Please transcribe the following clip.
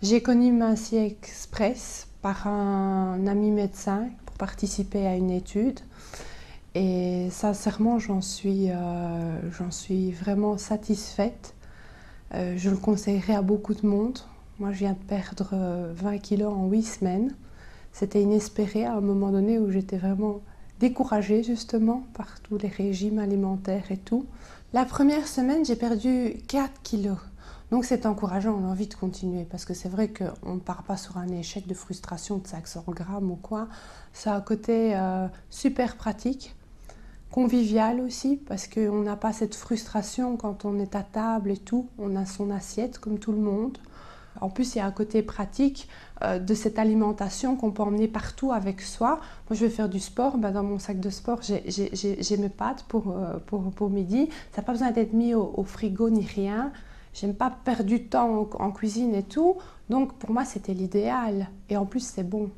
J'ai connu Minci Express par un ami médecin pour participer à une étude. Et sincèrement, j'en suis vraiment satisfaite. Je le conseillerais à beaucoup de monde. Moi, je viens de perdre 20 kilos en 8 semaines. C'était inespéré à un moment donné où j'étais vraiment découragée justement par tous les régimes alimentaires et tout. La première semaine, j'ai perdu 4 kilos. Donc c'est encourageant, on a envie de continuer parce que c'est vrai qu'on ne part pas sur un échec de frustration de 500 grammes ou quoi. Ça a un côté super pratique, convivial aussi parce qu'on n'a pas cette frustration quand on est à table et tout. On a son assiette comme tout le monde. En plus, il y a un côté pratique de cette alimentation qu'on peut emmener partout avec soi. Moi, je vais faire du sport. Ben, dans mon sac de sport, j'ai mes pâtes pour midi. Ça n'a pas besoin d'être mis au frigo ni rien. J'aime pas perdre du temps en cuisine et tout. Donc, pour moi, c'était l'idéal. Et en plus, c'est bon.